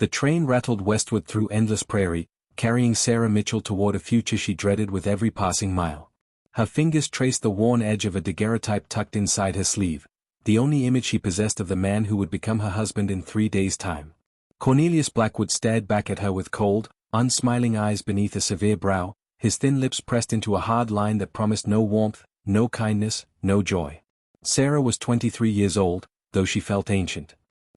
The train rattled westward through endless prairie, carrying Sarah Mitchell toward a future she dreaded with every passing mile. Her fingers traced the worn edge of a daguerreotype tucked inside her sleeve, the only image she possessed of the man who would become her husband in 3 days' time. Cornelius Blackwood stared back at her with cold, unsmiling eyes beneath a severe brow, his thin lips pressed into a hard line that promised no warmth, no kindness, no joy. Sarah was 23 years old, though she felt ancient.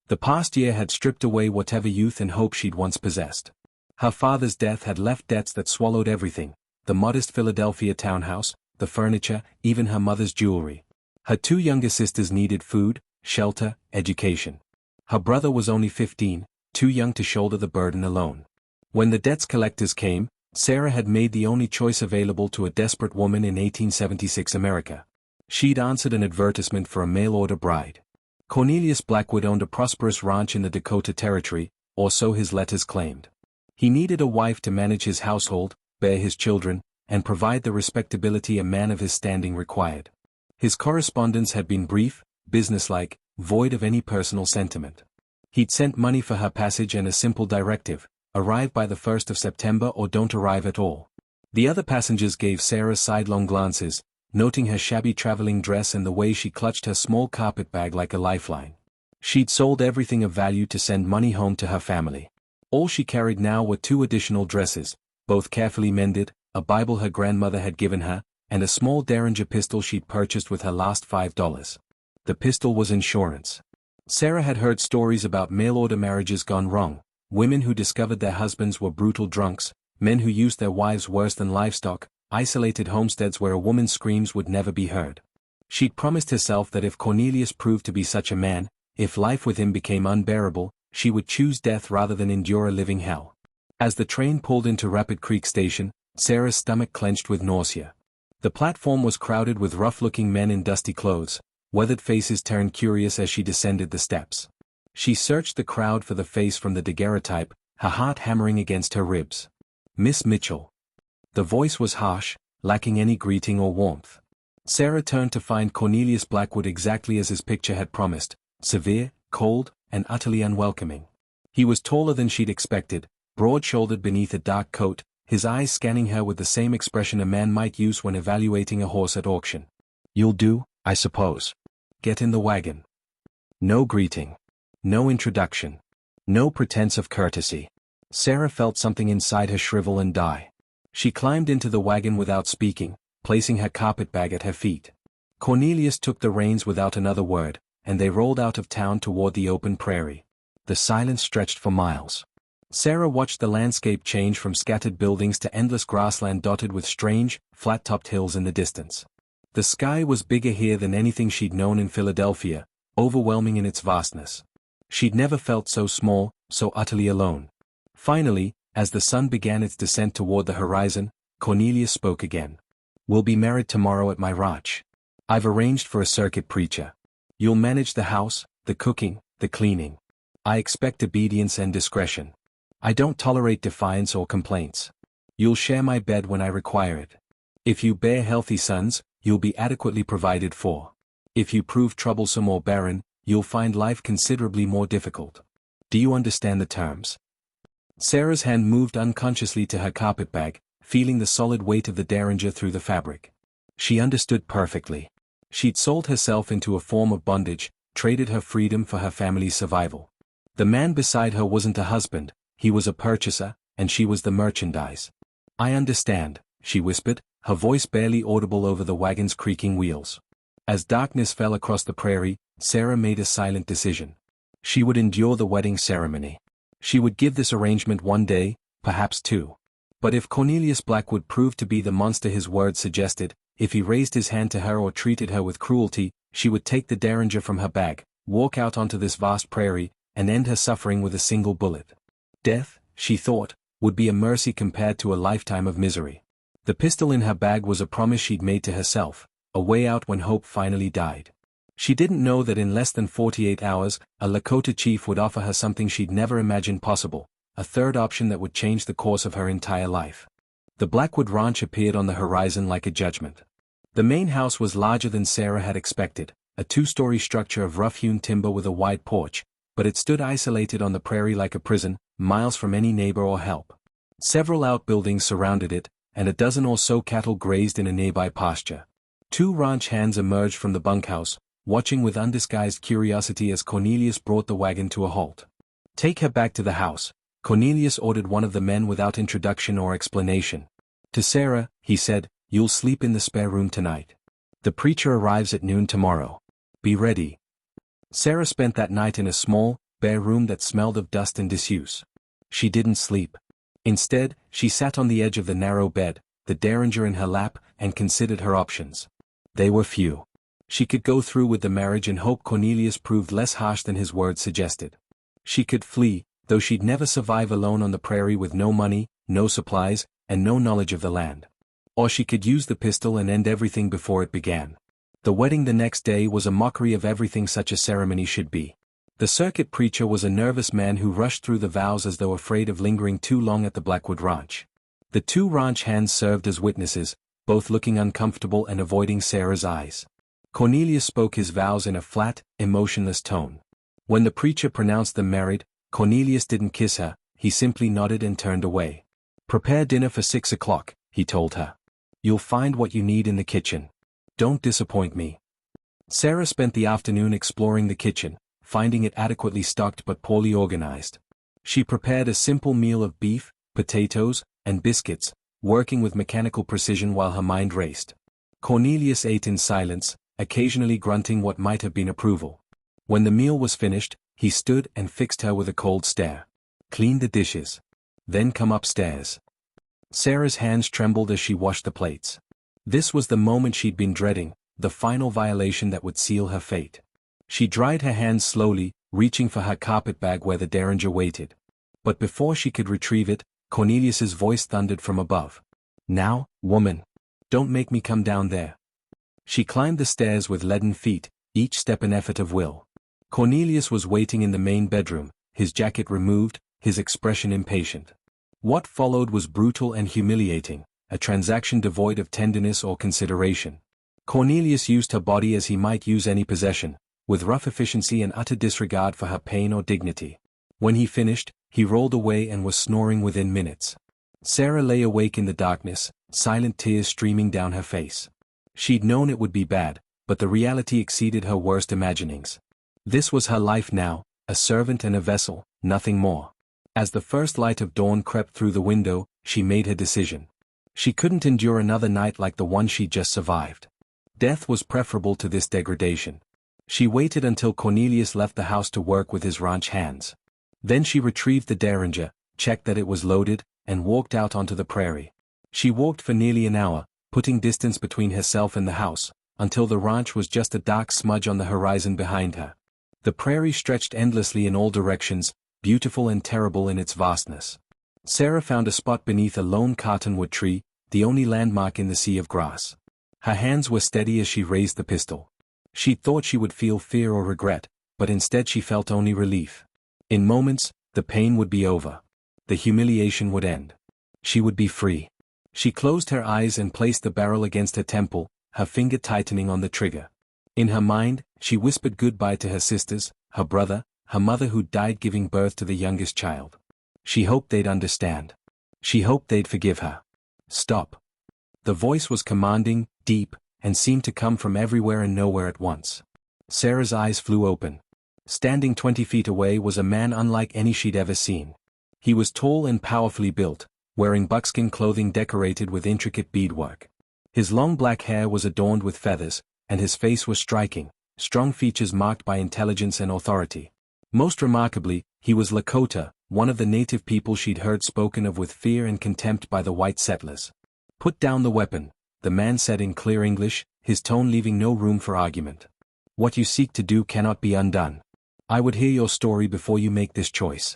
The past year had stripped away whatever youth and hope she'd once possessed. Her father's death had left debts that swallowed everything, the modest Philadelphia townhouse, the furniture, even her mother's jewelry. Her 2 younger sisters needed food, shelter, education. Her brother was only 15, too young to shoulder the burden alone. When the debts collectors came, Sarah had made the only choice available to a desperate woman in 1876 America. She'd answered an advertisement for a mail-order bride. Cornelius Blackwood owned a prosperous ranch in the Dakota Territory, or so his letters claimed. He needed a wife to manage his household, bear his children, and provide the respectability a man of his standing required. His correspondence had been brief, businesslike, void of any personal sentiment. He'd sent money for her passage and a simple directive: arrive by the 1st of September or don't arrive at all. The other passengers gave Sarah sidelong glances, noting her shabby traveling dress and the way she clutched her small carpetbag like a lifeline. She'd sold everything of value to send money home to her family. All she carried now were 2 additional dresses, both carefully mended, a Bible her grandmother had given her, and a small Derringer pistol she'd purchased with her last $5. The pistol was insurance. Sarah had heard stories about mail-order marriages gone wrong, women who discovered their husbands were brutal drunks, men who used their wives worse than livestock, isolated homesteads where a woman's screams would never be heard. She'd promised herself that if Cornelius proved to be such a man, if life with him became unbearable, she would choose death rather than endure a living hell. As the train pulled into Rapid Creek Station, Sarah's stomach clenched with nausea. The platform was crowded with rough-looking men in dusty clothes, weathered faces turned curious as she descended the steps. She searched the crowd for the face from the daguerreotype, her heart hammering against her ribs. Miss Mitchell. The voice was harsh, lacking any greeting or warmth. Sarah turned to find Cornelius Blackwood exactly as his picture had promised, severe, cold, and utterly unwelcoming. He was taller than she'd expected, broad-shouldered beneath a dark coat, his eyes scanning her with the same expression a man might use when evaluating a horse at auction. "You'll do, I suppose. Get in the wagon." No greeting. No introduction. No pretense of courtesy. Sarah felt something inside her shrivel and die. She climbed into the wagon without speaking, placing her carpetbag at her feet. Cornelius took the reins without another word, and they rolled out of town toward the open prairie. The silence stretched for miles. Sarah watched the landscape change from scattered buildings to endless grassland dotted with strange, flat-topped hills in the distance. The sky was bigger here than anything she'd known in Philadelphia, overwhelming in its vastness. She'd never felt so small, so utterly alone. Finally, as the sun began its descent toward the horizon, Cornelius spoke again. "We'll be married tomorrow at my ranch. I've arranged for a circuit preacher. You'll manage the house, the cooking, the cleaning. I expect obedience and discretion. I don't tolerate defiance or complaints. You'll share my bed when I require it. If you bear healthy sons, you'll be adequately provided for. If you prove troublesome or barren, you'll find life considerably more difficult. Do you understand the terms?" Sarah's hand moved unconsciously to her carpetbag, feeling the solid weight of the Derringer through the fabric. She understood perfectly. She'd sold herself into a form of bondage, traded her freedom for her family's survival. The man beside her wasn't a husband, he was a purchaser, and she was the merchandise. "I understand," she whispered, her voice barely audible over the wagon's creaking wheels. As darkness fell across the prairie, Sarah made a silent decision. She would endure the wedding ceremony. She would give this arrangement one day, perhaps 2. But if Cornelius Blackwood proved to be the monster his words suggested, if he raised his hand to her or treated her with cruelty, she would take the Derringer from her bag, walk out onto this vast prairie, and end her suffering with a single bullet. Death, she thought, would be a mercy compared to a lifetime of misery. The pistol in her bag was a promise she'd made to herself, a way out when hope finally died. She didn't know that in less than 48 hours, a Lakota Chief would offer her something she'd never imagined possible, a third option that would change the course of her entire life. The Blackwood Ranch appeared on the horizon like a judgment. The main house was larger than Sarah had expected, a 2-story structure of rough-hewn timber with a wide porch, but it stood isolated on the prairie like a prison, miles from any neighbor or help. Several outbuildings surrounded it, and a dozen or so cattle grazed in a nearby pasture. 2 ranch hands emerged from the bunkhouse, watching with undisguised curiosity as Cornelius brought the wagon to a halt. "Take her back to the house," Cornelius ordered one of the men without introduction or explanation. To Sarah, he said, "You'll sleep in the spare room tonight. The preacher arrives at noon tomorrow. Be ready." Sarah spent that night in a small, bare room that smelled of dust and disuse. She didn't sleep. Instead, she sat on the edge of the narrow bed, the derringer in her lap, and considered her options. They were few. She could go through with the marriage and hope Cornelius proved less harsh than his words suggested. She could flee, though she'd never survive alone on the prairie with no money, no supplies, and no knowledge of the land. Or she could use the pistol and end everything before it began. The wedding the next day was a mockery of everything such a ceremony should be. The circuit preacher was a nervous man who rushed through the vows as though afraid of lingering too long at the Blackwood Ranch. The 2 ranch hands served as witnesses, both looking uncomfortable and avoiding Sarah's eyes. Cornelius spoke his vows in a flat, emotionless tone. When the preacher pronounced them married, Cornelius didn't kiss her, he simply nodded and turned away. "Prepare dinner for 6 o'clock, he told her. "You'll find what you need in the kitchen. Don't disappoint me." Sarah spent the afternoon exploring the kitchen, finding it adequately stocked but poorly organized. She prepared a simple meal of beef, potatoes, and biscuits, working with mechanical precision while her mind raced. Cornelius ate in silence, occasionally grunting what might have been approval. When the meal was finished, he stood and fixed her with a cold stare. "Clean the dishes. Then come upstairs." Sarah's hands trembled as she washed the plates. This was the moment she'd been dreading, the final violation that would seal her fate. She dried her hands slowly, reaching for her carpetbag where the derringer waited. But before she could retrieve it, Cornelius's voice thundered from above. "Now, woman. Don't make me come down there." She climbed the stairs with leaden feet, each step an effort of will. Cornelius was waiting in the main bedroom, his jacket removed, his expression impatient. What followed was brutal and humiliating, a transaction devoid of tenderness or consideration. Cornelius used her body as he might use any possession, with rough efficiency and utter disregard for her pain or dignity. When he finished, he rolled away and was snoring within minutes. Sarah lay awake in the darkness, silent tears streaming down her face. She'd known it would be bad, but the reality exceeded her worst imaginings. This was her life now, a servant and a vessel, nothing more. As the first light of dawn crept through the window, she made her decision. She couldn't endure another night like the one she'd just survived. Death was preferable to this degradation. She waited until Cornelius left the house to work with his ranch hands. Then she retrieved the derringer, checked that it was loaded, and walked out onto the prairie. She walked for nearly an hour, putting distance between herself and the house, until the ranch was just a dark smudge on the horizon behind her. The prairie stretched endlessly in all directions, beautiful and terrible in its vastness. Sarah found a spot beneath a lone cottonwood tree, the only landmark in the sea of grass. Her hands were steady as she raised the pistol. She'd thought she would feel fear or regret, but instead she felt only relief. In moments, the pain would be over. The humiliation would end. She would be free. She closed her eyes and placed the barrel against her temple, her finger tightening on the trigger. In her mind, she whispered goodbye to her sisters, her brother, her mother who'd died giving birth to the youngest child. She hoped they'd understand. She hoped they'd forgive her. "Stop." The voice was commanding, deep, and seemed to come from everywhere and nowhere at once. Sarah's eyes flew open. Standing 20 feet away was a man unlike any she'd ever seen. He was tall and powerfully built, wearing buckskin clothing decorated with intricate beadwork. His long black hair was adorned with feathers, and his face was striking, strong features marked by intelligence and authority. Most remarkably, he was Lakota, one of the native people she'd heard spoken of with fear and contempt by the white settlers. "Put down the weapon," the man said in clear English, his tone leaving no room for argument. "What you seek to do cannot be undone. I would hear your story before you make this choice."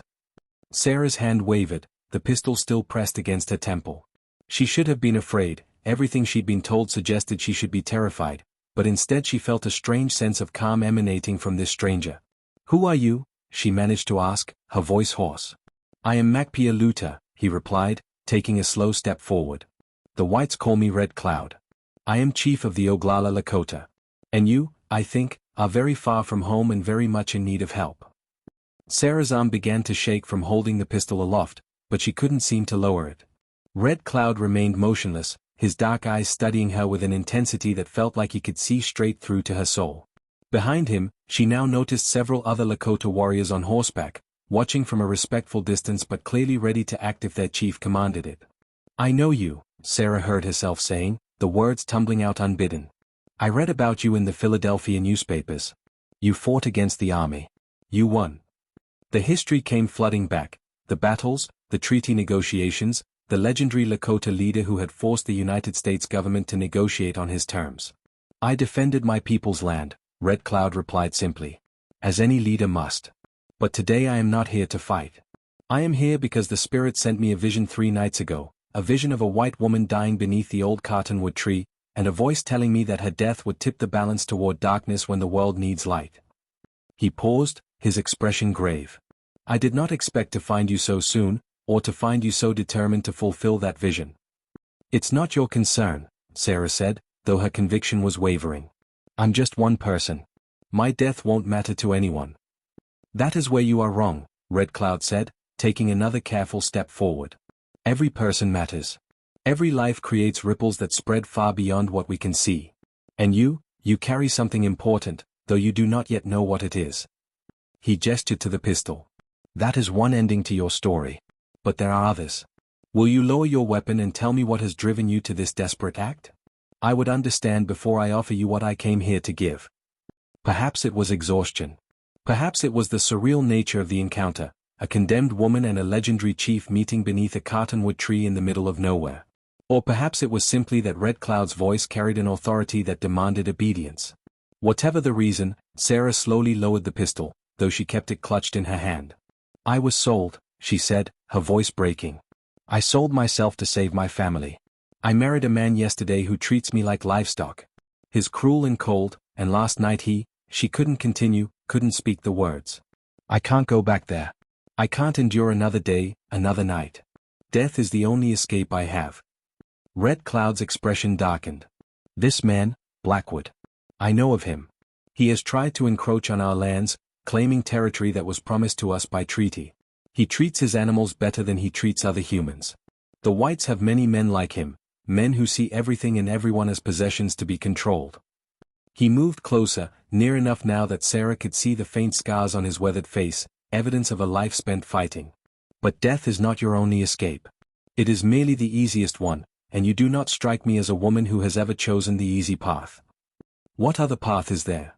Sarah's hand wavered, the pistol still pressed against her temple. She should have been afraid, everything she'd been told suggested she should be terrified, but instead she felt a strange sense of calm emanating from this stranger. "Who are you?" she managed to ask, her voice hoarse. "I am Macpia Luta," he replied, taking a slow step forward. "The whites call me Red Cloud. I am chief of the Oglala Lakota. And you, I think, are very far from home and very much in need of help." Sarah's arm began to shake from holding the pistol aloft, but she couldn't seem to lower it. Red Cloud remained motionless, his dark eyes studying her with an intensity that felt like he could see straight through to her soul. Behind him, she now noticed several other Lakota warriors on horseback, watching from a respectful distance but clearly ready to act if their chief commanded it. "I know you," Sarah heard herself saying, the words tumbling out unbidden. "I read about you in the Philadelphia newspapers. You fought against the army. You won." The history came flooding back, the battles, the treaty negotiations, the legendary Lakota leader who had forced the United States government to negotiate on his terms. "I defended my people's land," Red Cloud replied simply. "As any leader must. But today I am not here to fight. I am here because the Spirit sent me a vision 3 nights ago, a vision of a white woman dying beneath the old cottonwood tree, and a voice telling me that her death would tip the balance toward darkness when the world needs light." He paused, his expression grave. "I did not expect to find you so soon, or to find you so determined to fulfill that vision." "It's not your concern," Sarah said, though her conviction was wavering. "I'm just one person. My death won't matter to anyone." "That is where you are wrong," Red Cloud said, taking another careful step forward. "Every person matters. Every life creates ripples that spread far beyond what we can see. And you carry something important, though you do not yet know what it is." He gestured to the pistol. "That is one ending to your story. But there are others. Will you lower your weapon and tell me what has driven you to this desperate act? I would understand before I offer you what I came here to give." Perhaps it was exhaustion. Perhaps it was the surreal nature of the encounter, a condemned woman and a legendary chief meeting beneath a cottonwood tree in the middle of nowhere. Or perhaps it was simply that Red Cloud's voice carried an authority that demanded obedience. Whatever the reason, Sarah slowly lowered the pistol, though she kept it clutched in her hand. "I was sold," she said, her voice breaking. "I sold myself to save my family. I married a man yesterday who treats me like livestock. He's cruel and cold, and last night she couldn't continue, couldn't speak the words. I can't go back there. I can't endure another day, another night. Death is the only escape I have." Red Cloud's expression darkened. "This man, Blackwood. I know of him. He has tried to encroach on our lands, claiming territory that was promised to us by treaty. He treats his animals better than he treats other humans. The whites have many men like him, men who see everything and everyone as possessions to be controlled." He moved closer, near enough now that Sarah could see the faint scars on his weathered face, evidence of a life spent fighting. "But death is not your only escape. It is merely the easiest one, and you do not strike me as a woman who has ever chosen the easy path." "What other path is there?"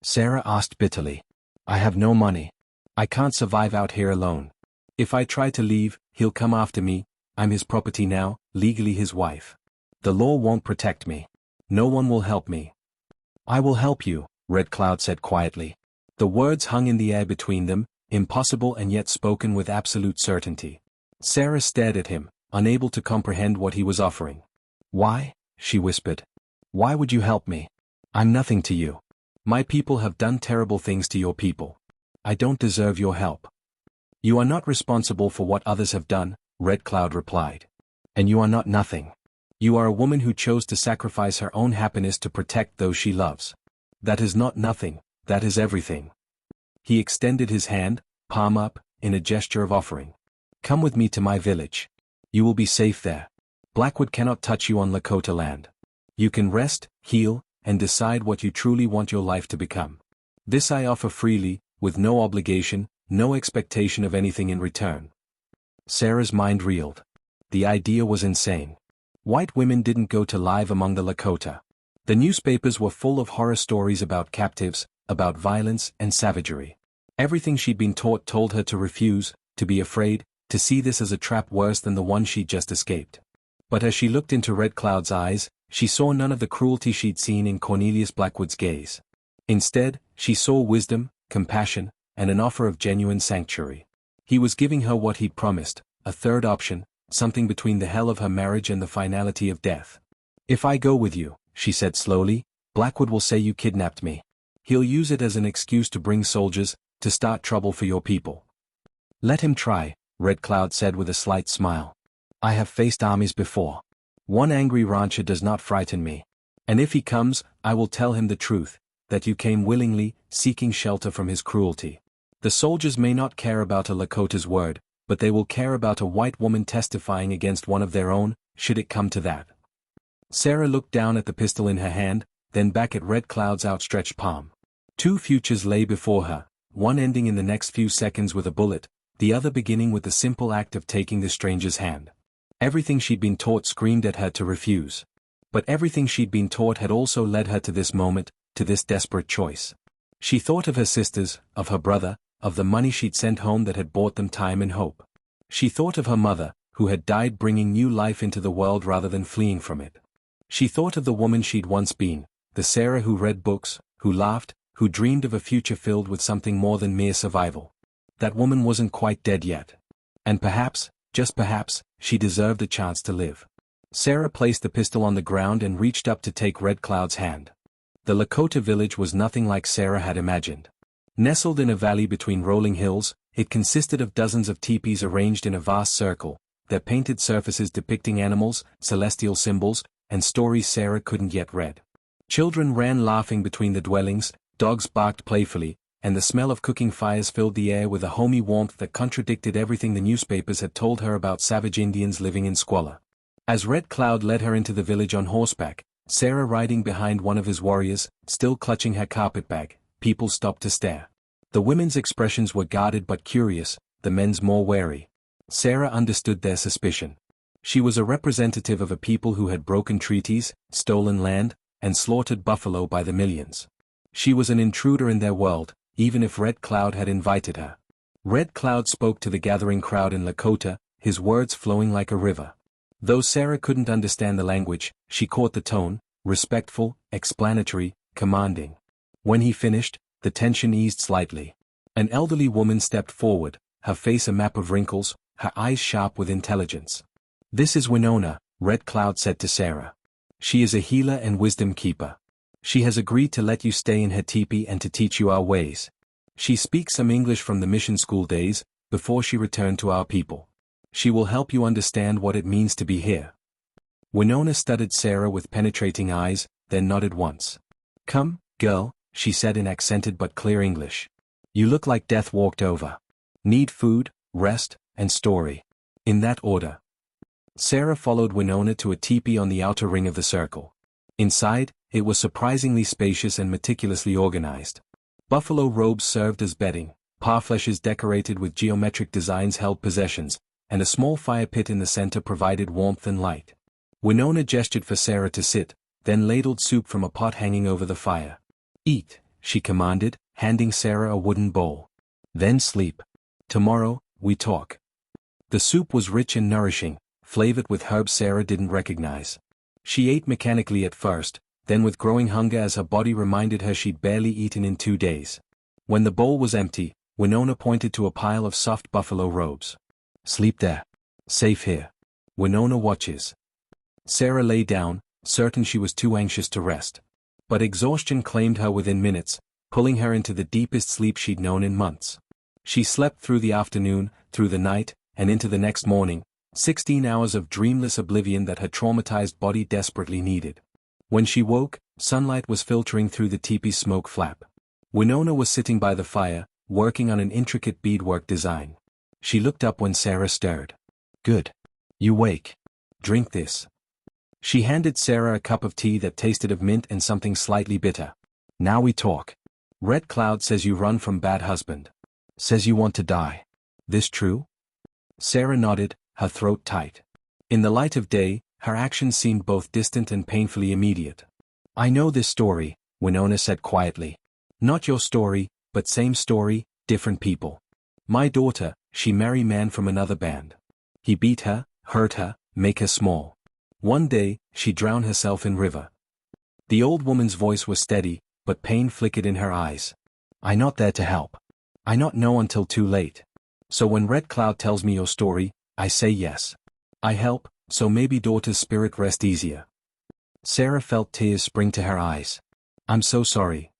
Sarah asked bitterly. "I have no money. I can't survive out here alone. If I try to leave, he'll come after me. I'm his property now, legally his wife. The law won't protect me. No one will help me." "I will help you," Red Cloud said quietly. The words hung in the air between them, impossible and yet spoken with absolute certainty. Sarah stared at him, unable to comprehend what he was offering. "Why?" she whispered. "Why would you help me? I'm nothing to you. My people have done terrible things to your people. I don't deserve your help." "You are not responsible for what others have done," Red Cloud replied. "And you are not nothing. You are a woman who chose to sacrifice her own happiness to protect those she loves. That is not nothing, that is everything." He extended his hand, palm up, in a gesture of offering. "Come with me to my village. You will be safe there. Blackwood cannot touch you on Lakota land. You can rest, heal, and decide what you truly want your life to become. This I offer freely, with no obligation, no expectation of anything in return." Sarah's mind reeled. The idea was insane. White women didn't go to live among the Lakota. The newspapers were full of horror stories about captives, about violence and savagery. Everything she'd been taught told her to refuse, to be afraid, to see this as a trap worse than the one she'd just escaped. But as she looked into Red Cloud's eyes, she saw none of the cruelty she'd seen in Cornelius Blackwood's gaze. Instead, she saw wisdom, compassion, and an offer of genuine sanctuary. He was giving her what he'd promised, a third option, something between the hell of her marriage and the finality of death. "If I go with you," she said slowly, "Blackwood will say you kidnapped me. He'll use it as an excuse to bring soldiers, to start trouble for your people." "Let him try," Red Cloud said with a slight smile. "I have faced armies before. One angry rancher does not frighten me. And if he comes, I will tell him the truth, that you came willingly, seeking shelter from his cruelty. The soldiers may not care about a Lakota's word, but they will care about a white woman testifying against one of their own, should it come to that. Sarah looked down at the pistol in her hand, then back at Red Cloud's outstretched palm. Two futures lay before her, one ending in the next few seconds with a bullet, the other beginning with the simple act of taking the stranger's hand. Everything she'd been taught screamed at her to refuse. But everything she'd been taught had also led her to this moment, to this desperate choice. She thought of her sisters, of her brother, of the money she'd sent home that had bought them time and hope. She thought of her mother, who had died bringing new life into the world rather than fleeing from it. She thought of the woman she'd once been, the Sarah who read books, who laughed, who dreamed of a future filled with something more than mere survival. That woman wasn't quite dead yet. And perhaps, just perhaps, she deserved a chance to live. Sarah placed the pistol on the ground and reached up to take Red Cloud's hand. The Lakota village was nothing like Sarah had imagined. Nestled in a valley between rolling hills, it consisted of dozens of teepees arranged in a vast circle, their painted surfaces depicting animals, celestial symbols, and stories Sarah couldn't yet read. Children ran laughing between the dwellings, dogs barked playfully, and the smell of cooking fires filled the air with a homey warmth that contradicted everything the newspapers had told her about savage Indians living in squalor. As Red Cloud led her into the village on horseback, Sarah riding behind one of his warriors, still clutching her carpetbag, people stopped to stare. The women's expressions were guarded but curious, the men's more wary. Sarah understood their suspicion. She was a representative of a people who had broken treaties, stolen land, and slaughtered buffalo by the millions. She was an intruder in their world, even if Red Cloud had invited her. Red Cloud spoke to the gathering crowd in Lakota, his words flowing like a river. Though Sarah couldn't understand the language, she caught the tone, respectful, explanatory, commanding. When he finished, the tension eased slightly. An elderly woman stepped forward, her face a map of wrinkles, her eyes sharp with intelligence. "This is Winona," Red Cloud said to Sarah. "She is a healer and wisdom keeper. She has agreed to let you stay in her teepee and to teach you our ways. She speaks some English from the mission school days, before she returned to our people. She will help you understand what it means to be here." Winona studied Sarah with penetrating eyes, then nodded once. "Come, girl," she said in accented but clear English. "You look like death walked over. Need food, rest, and story. In that order." Sarah followed Winona to a teepee on the outer ring of the circle. Inside, it was surprisingly spacious and meticulously organized. Buffalo robes served as bedding, parfleches decorated with geometric designs held possessions, and a small fire pit in the center provided warmth and light. Winona gestured for Sarah to sit, then ladled soup from a pot hanging over the fire. "Eat," she commanded, handing Sarah a wooden bowl. "Then sleep. Tomorrow, we talk." The soup was rich and nourishing, flavored with herbs Sarah didn't recognize. She ate mechanically at first, then with growing hunger as her body reminded her she'd barely eaten in 2 days. When the bowl was empty, Winona pointed to a pile of soft buffalo robes. "Sleep there. Safe here. Winona watches." Sarah lay down, certain she was too anxious to rest. But exhaustion claimed her within minutes, pulling her into the deepest sleep she'd known in months. She slept through the afternoon, through the night, and into the next morning, 16 hours of dreamless oblivion that her traumatized body desperately needed. When she woke, sunlight was filtering through the teepee smoke flap. Winona was sitting by the fire, working on an intricate beadwork design. She looked up when Sarah stirred. "Good. You wake. Drink this." She handed Sarah a cup of tea that tasted of mint and something slightly bitter. "Now we talk. Red Cloud says you run from bad husband. Says you want to die. This true?" Sarah nodded, her throat tight. In the light of day, her actions seemed both distant and painfully immediate. "I know this story," Winona said quietly. "Not your story, but same story, different people. My daughter, she marry man from another band. He beat her, hurt her, make her small. One day, she drown herself in river." The old woman's voice was steady, but pain flickered in her eyes. "I not there to help. I not know until too late. So when Red Cloud tells me your story, I say yes. I help, so maybe daughter's spirit rest easier." Sarah felt tears spring to her eyes. "I'm so sorry."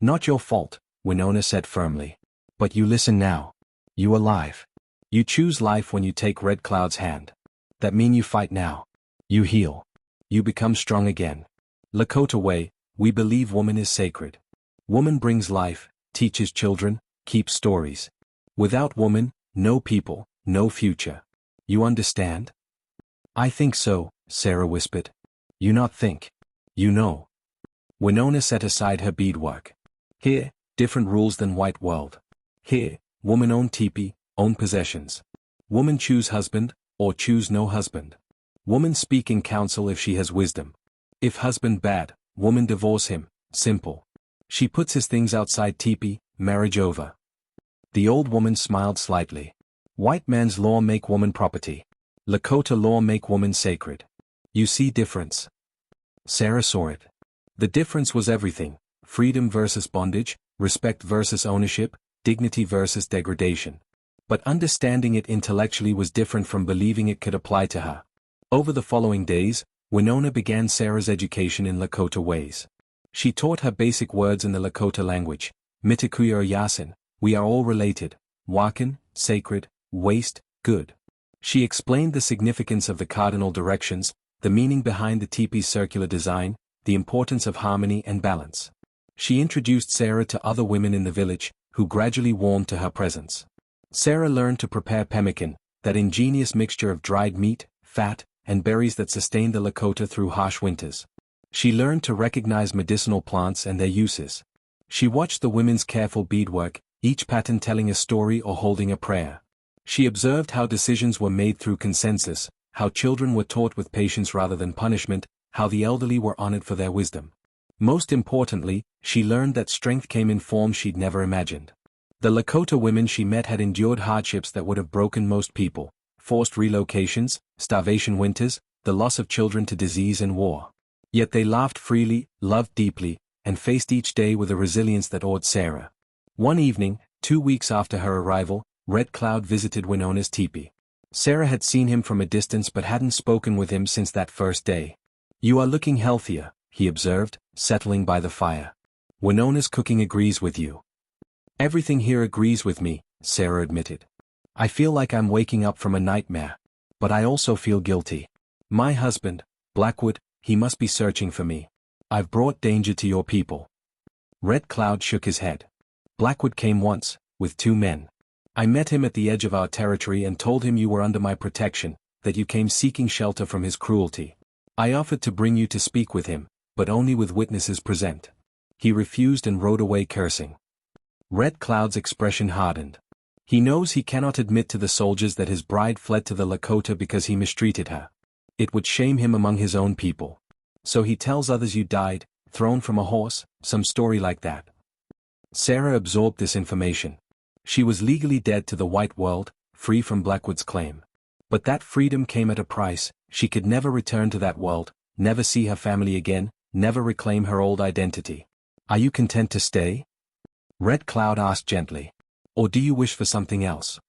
"Not your fault," Winona said firmly. "But you listen now. You alive. You choose life when you take Red Cloud's hand. That mean you fight now. You heal. You become strong again. Lakota way, we believe woman is sacred. Woman brings life, teaches children, keep stories. Without woman, no people, no future. You understand? I think so, Sarah whispered. You not think. You know. Winona set aside her beadwork. Here, different rules than white world. Here, woman own teepee, own possessions. Woman choose husband, or choose no husband. Woman speak in council if she has wisdom. If husband bad, woman divorce him, simple. She puts his things outside teepee, marriage over. The old woman smiled slightly. White man's law make woman property. Lakota law make woman sacred. You see difference? Sarah saw it. The difference was everything: freedom versus bondage, respect versus ownership, dignity versus degradation. But understanding it intellectually was different from believing it could apply to her. Over the following days, Winona began Sarah's education in Lakota ways. She taught her basic words in the Lakota language: Mitikuya Yasin, we are all related, Wakin, sacred, waste, good. She explained the significance of the cardinal directions, the meaning behind the teepee's circular design, the importance of harmony and balance. She introduced Sarah to other women in the village, who gradually warmed to her presence. Sarah learned to prepare pemmican, that ingenious mixture of dried meat, fat, and berries that sustained the Lakota through harsh winters. She learned to recognize medicinal plants and their uses. She watched the women's careful beadwork, each pattern telling a story or holding a prayer. She observed how decisions were made through consensus, how children were taught with patience rather than punishment, how the elderly were honored for their wisdom. Most importantly, she learned that strength came in forms she'd never imagined. The Lakota women she met had endured hardships that would have broken most people: forced relocations, starvation winters, the loss of children to disease and war. Yet they laughed freely, loved deeply, and faced each day with a resilience that awed Sarah. One evening, 2 weeks after her arrival, Red Cloud visited Winona's teepee. Sarah had seen him from a distance but hadn't spoken with him since that first day. You are looking healthier, he observed, settling by the fire. Winona's cooking agrees with you. Everything here agrees with me, Sarah admitted. I feel like I'm waking up from a nightmare. But I also feel guilty. My husband, Blackwood, he must be searching for me. I've brought danger to your people. Red Cloud shook his head. Blackwood came once, with 2 men. I met him at the edge of our territory and told him you were under my protection, that you came seeking shelter from his cruelty. I offered to bring you to speak with him, but only with witnesses present. He refused and rode away cursing. Red Cloud's expression hardened. He knows he cannot admit to the soldiers that his bride fled to the Lakota because he mistreated her. It would shame him among his own people. So he tells others you died, thrown from a horse, some story like that. Sarah absorbed this information. She was legally dead to the white world, free from Blackwood's claim. But that freedom came at a price. She could never return to that world, never see her family again, never reclaim her old identity. Are you content to stay? Red Cloud asked gently. Or do you wish for something else?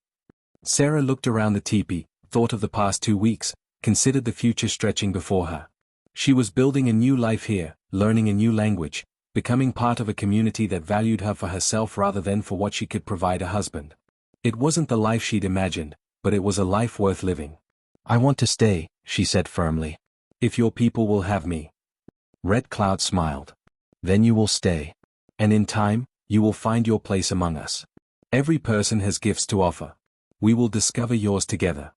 Sarah looked around the teepee, thought of the past 2 weeks, considered the future stretching before her. She was building a new life here, learning a new language, becoming part of a community that valued her for herself rather than for what she could provide a husband. It wasn't the life she'd imagined, but it was a life worth living. I want to stay, she said firmly. If your people will have me. Red Cloud smiled. Then you will stay. And in time, you will find your place among us. Every person has gifts to offer. We will discover yours together.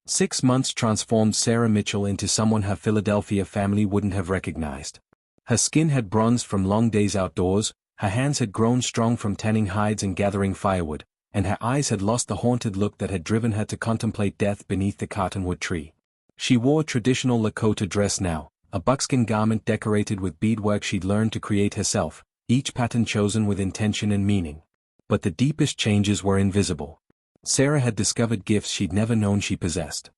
6 months transformed Sarah Mitchell into someone her Philadelphia family wouldn't have recognized. Her skin had bronzed from long days outdoors, her hands had grown strong from tanning hides and gathering firewood, and her eyes had lost the haunted look that had driven her to contemplate death beneath the cottonwood tree. She wore traditional Lakota dress now, a buckskin garment decorated with beadwork she'd learned to create herself, each pattern chosen with intention and meaning. But the deepest changes were invisible. Sarah had discovered gifts she'd never known she possessed.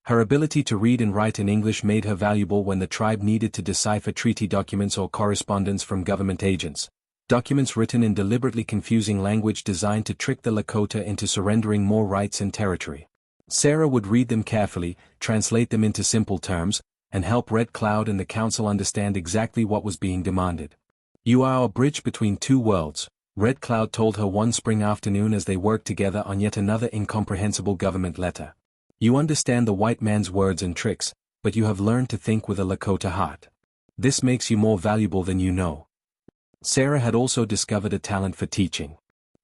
Her ability to read and write in English made her valuable when the tribe needed to decipher treaty documents or correspondence from government agents. Documents written in deliberately confusing language designed to trick the Lakota into surrendering more rights and territory. Sarah would read them carefully, translate them into simple terms, and help Red Cloud and the council understand exactly what was being demanded. You are a bridge between 2 worlds, Red Cloud told her one spring afternoon as they worked together on yet another incomprehensible government letter. You understand the white man's words and tricks, but you have learned to think with a Lakota heart. This makes you more valuable than you know. Sarah had also discovered a talent for teaching.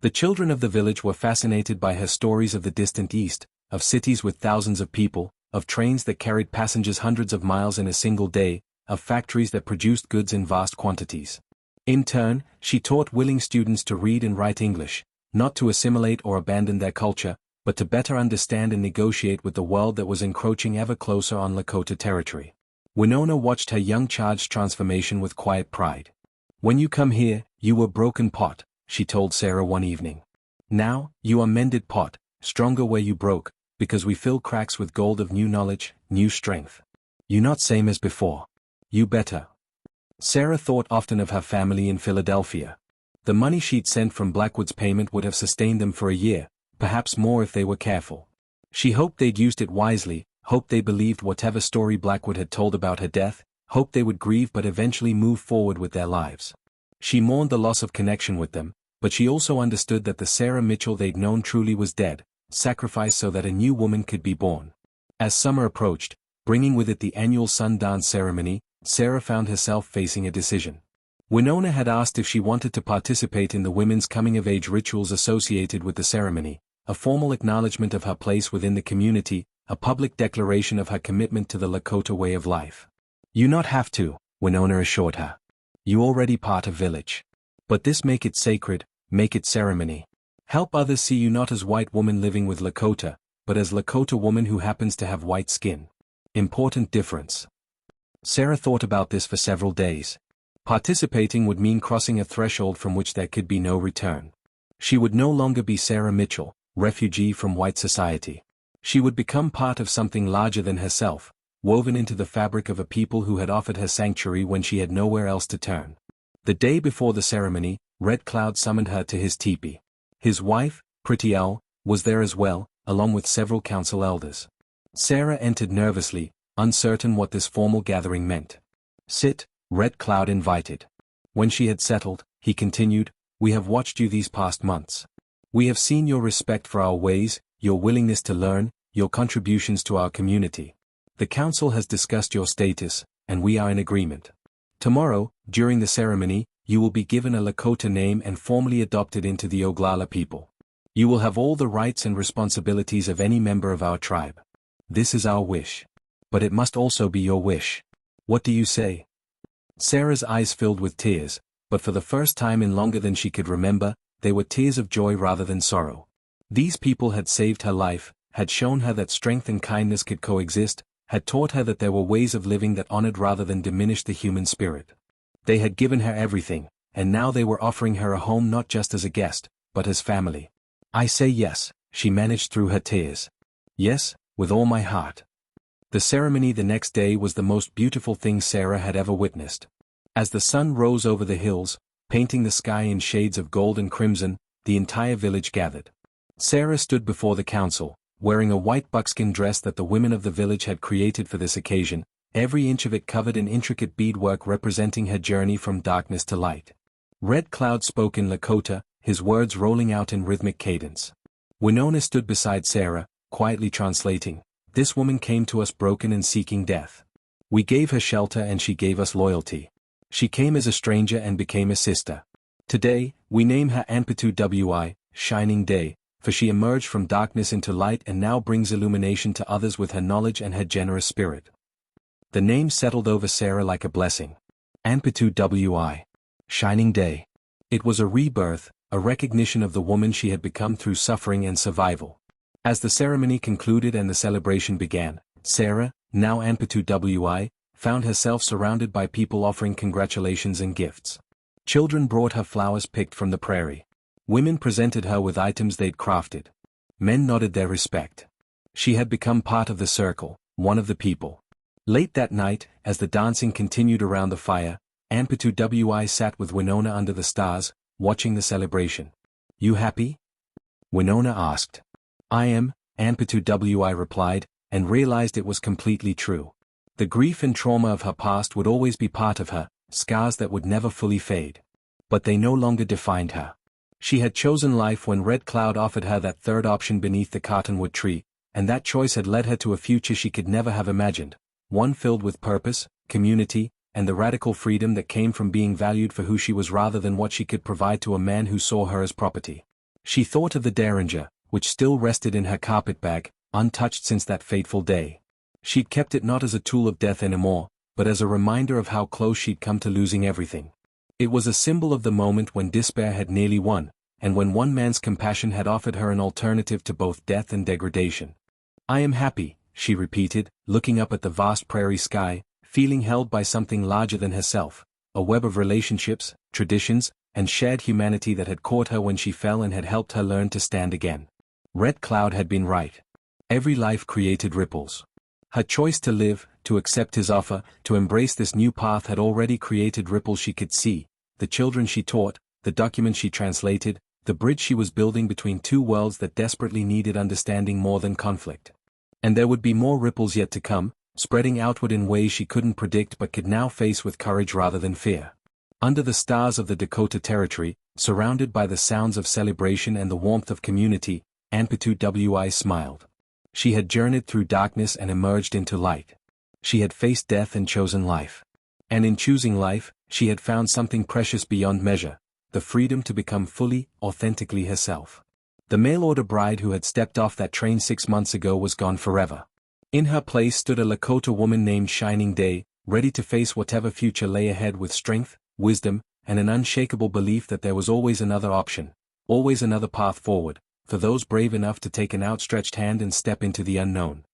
The children of the village were fascinated by her stories of the distant East, of cities with thousands of people, of trains that carried passengers hundreds of miles in a single day, of factories that produced goods in vast quantities. In turn, she taught willing students to read and write English, not to assimilate or abandon their culture, but to better understand and negotiate with the world that was encroaching ever closer on Lakota territory. Winona watched her young child's transformation with quiet pride. "When you come here, you were broken pot," she told Sarah one evening. "Now, you are mended pot, stronger where you broke, because we fill cracks with gold of new knowledge, new strength. You not same as before. You better." Sarah thought often of her family in Philadelphia. The money she'd sent from Blackwood's payment would have sustained them for a year, perhaps more if they were careful. She hoped they'd used it wisely, hoped they believed whatever story Blackwood had told about her death, hoped they would grieve but eventually move forward with their lives. She mourned the loss of connection with them, but she also understood that the Sarah Mitchell they'd known truly was dead, sacrificed so that a new woman could be born. As summer approached, bringing with it the annual sun dance ceremony, Sarah found herself facing a decision. Winona had asked if she wanted to participate in the women's coming-of-age rituals associated with the ceremony, a formal acknowledgement of her place within the community, a public declaration of her commitment to the Lakota way of life. "You not have to," Winona assured her. "You already part of village. But this make it sacred, make it ceremony. Help others see you not as white woman living with Lakota, but as Lakota woman who happens to have white skin. Important difference." Sarah thought about this for several days. Participating would mean crossing a threshold from which there could be no return. She would no longer be Sarah Mitchell, refugee from white society. She would become part of something larger than herself, woven into the fabric of a people who had offered her sanctuary when she had nowhere else to turn. The day before the ceremony, Red Cloud summoned her to his teepee. His wife, Pretty Owl, was there as well, along with several council elders. Sarah entered nervously, uncertain what this formal gathering meant. "Sit," Red Cloud invited. When she had settled, he continued, "We have watched you these past months. We have seen your respect for our ways, your willingness to learn, your contributions to our community. The council has discussed your status, and we are in agreement. Tomorrow, during the ceremony, you will be given a Lakota name and formally adopted into the Oglala people. You will have all the rights and responsibilities of any member of our tribe. This is our wish. But it must also be your wish. What do you say?" Sarah's eyes filled with tears, but for the first time in longer than she could remember, they were tears of joy rather than sorrow. These people had saved her life, had shown her that strength and kindness could coexist, had taught her that there were ways of living that honored rather than diminished the human spirit. They had given her everything, and now they were offering her a home not just as a guest, but as family. "I say yes," she managed through her tears. "Yes, with all my heart." The ceremony the next day was the most beautiful thing Sarah had ever witnessed. As the sun rose over the hills, painting the sky in shades of gold and crimson, the entire village gathered. Sarah stood before the council, wearing a white buckskin dress that the women of the village had created for this occasion, every inch of it covered in intricate beadwork representing her journey from darkness to light. Red Cloud spoke in Lakota, his words rolling out in rhythmic cadence. Winona stood beside Sarah, quietly translating, "This woman came to us broken and seeking death. We gave her shelter and she gave us loyalty. She came as a stranger and became a sister. Today, we name her Anpetu Wi, Shining Day, for she emerged from darkness into light and now brings illumination to others with her knowledge and her generous spirit." The name settled over Sarah like a blessing. Anpetu Wi, Shining Day. It was a rebirth, a recognition of the woman she had become through suffering and survival. As the ceremony concluded and the celebration began, Sarah, now Anpetu Wi, found herself surrounded by people offering congratulations and gifts. Children brought her flowers picked from the prairie. Women presented her with items they'd crafted. Men nodded their respect. She had become part of the circle, one of the people. Late that night, as the dancing continued around the fire, Anpetu Wi sat with Winona under the stars, watching the celebration. "You happy?" Winona asked. "I am," Anpetu Wi replied, and realized it was completely true. The grief and trauma of her past would always be part of her, scars that would never fully fade. But they no longer defined her. She had chosen life when Red Cloud offered her that third option beneath the cottonwood tree, and that choice had led her to a future she could never have imagined, one filled with purpose, community, and the radical freedom that came from being valued for who she was rather than what she could provide to a man who saw her as property. She thought of the derringer, which still rested in her carpetbag, untouched since that fateful day. She'd kept it not as a tool of death anymore, but as a reminder of how close she'd come to losing everything. It was a symbol of the moment when despair had nearly won, and when one man's compassion had offered her an alternative to both death and degradation. "I am happy," she repeated, looking up at the vast prairie sky, feeling held by something larger than herself, a web of relationships, traditions, and shared humanity that had caught her when she fell and had helped her learn to stand again. Red Cloud had been right. Every life created ripples. Her choice to live, to accept his offer, to embrace this new path had already created ripples she could see, the children she taught, the documents she translated, the bridge she was building between two worlds that desperately needed understanding more than conflict. And there would be more ripples yet to come, spreading outward in ways she couldn't predict but could now face with courage rather than fear. Under the stars of the Dakota Territory, surrounded by the sounds of celebration and the warmth of community, Anpitu smiled. She had journeyed through darkness and emerged into light. She had faced death and chosen life. And in choosing life, she had found something precious beyond measure, the freedom to become fully, authentically herself. The mail-order bride who had stepped off that train 6 months ago was gone forever. In her place stood a Lakota woman named Shining Day, ready to face whatever future lay ahead with strength, wisdom, and an unshakable belief that there was always another option, always another path forward, for those brave enough to take an outstretched hand and step into the unknown.